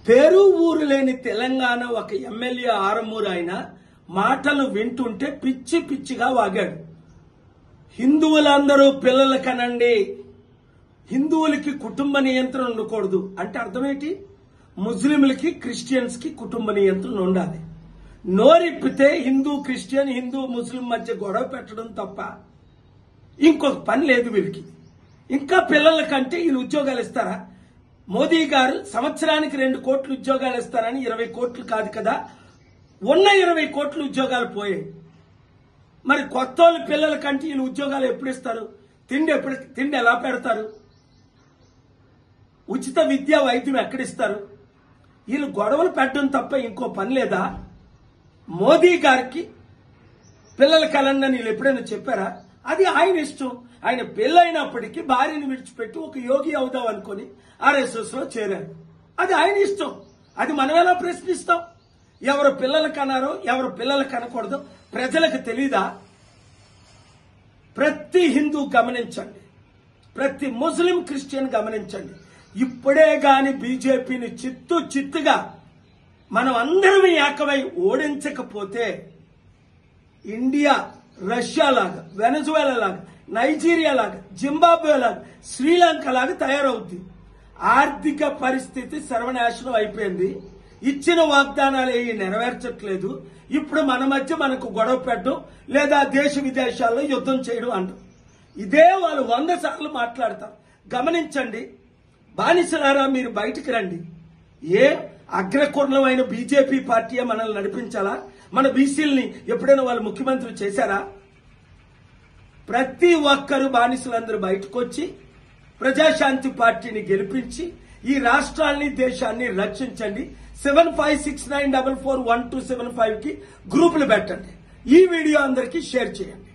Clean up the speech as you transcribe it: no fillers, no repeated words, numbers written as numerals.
పేరు ఊరు లేని తెలంగాణ ఒక ఎమ్మెల్యే ఆరమూరు ఆయన మాటలు వింటుంటే పిచ్చి పిచ్చిగా వాగాడు. హిందువులందరూ పిల్లలు కనండి, హిందువులకి కుటుంబ నియంత్రణ ఉండకూడదు అంటే అర్థమేంటి? ముస్లింలకి క్రిస్టియన్స్ కి కుటుంబ నియంత్రణ ఉండాలి. నోరిప్పితే హిందూ క్రిస్టియన్, హిందూ ముస్లిం మధ్య గొడవ పెట్టడం తప్ప ఇంకొక పని లేదు వీళ్ళకి. ఇంకా పిల్లల కంటే వీళ్ళు ఉద్యోగాలు ఇస్తారా? మోదీ గారు సంవత్సరానికి 2 కోట్ల ఉద్యోగాలు ఇస్తారని 20 కోట్లు కాదు కదా, ఉన్న 20 కోట్ల ఉద్యోగాలు పోయాయి. మరి కొత్త వాళ్ళ పిల్లల కంటే వీళ్ళు ఉద్యోగాలు ఎప్పుడు ఇస్తారు? తిండి ఎలా పెడతారు? ఉచిత విద్యా వైద్యం ఎక్కడిస్తారు? వీళ్ళు గొడవలు పెట్టడం తప్ప ఇంకో పని లేదా? మోదీ గారికి పిల్లల కలన్న వీళ్ళు ఎప్పుడైనా చెప్పారా? అది ఆయన ఇష్టం. ఆయన పెళ్ళైనప్పటికీ భార్యను విడిచిపెట్టి ఒక యోగి అవుదాం అనుకుని RSS లో చేరారు. అది ఆయన ఇష్టం. అది మనం ఎలా ప్రశ్నిస్తాం? ఎవరు పిల్లలు కన్నారో ఎవరు పిల్లలు కనకూడదో ప్రజలకు తెలీదా? ప్రతి హిందూ గమనించండి, ప్రతి ముస్లిం క్రిస్టియన్ గమనించండి. ఇప్పుడే గాని బీజేపీని చిత్తుగా మనం అందరం ఏకమై ఓడించకపోతే ఇండియా రష్యా లాగా, వెనజువేలా లాగా, నైజీరియా లాగా, జింబాబ్వే లాగా, శ్రీలంక లాగా తయారవుద్ది. ఆర్థిక పరిస్థితి సర్వనాశనం అయిపోయింది. ఇచ్చిన వాగ్దానాలు ఏవి నెరవేర్చట్లేదు. ఇప్పుడు మన మధ్య మనకు గొడవ పెట్టడం లేదా దేశ విదేశాల్లో యుద్ధం చేయడం అంటాం. ఇదే వాళ్ళు 100 సార్లు మాట్లాడతారు. గమనించండి బానిసలారా, మీరు బయటికి రండి. ఏ అగ్రకుర్ణమైన బీజేపీ పార్టీయే మనల్ని నడిపించాలా? మన బీసీలని ఎప్పుడైనా వాళ్ళు ముఖ్యమంత్రి చేశారా? ప్రతి ఒక్కరు బానిసలందరూ బయటకు వచ్చి ప్రజాశాంతి పార్టీని గెలిపించి ఈ రాష్ట్రాన్ని దేశాన్ని రక్షించండి. 7569441275 కి గ్రూపులు పెట్టండి. ఈ వీడియో అందరికీ షేర్ చేయండి.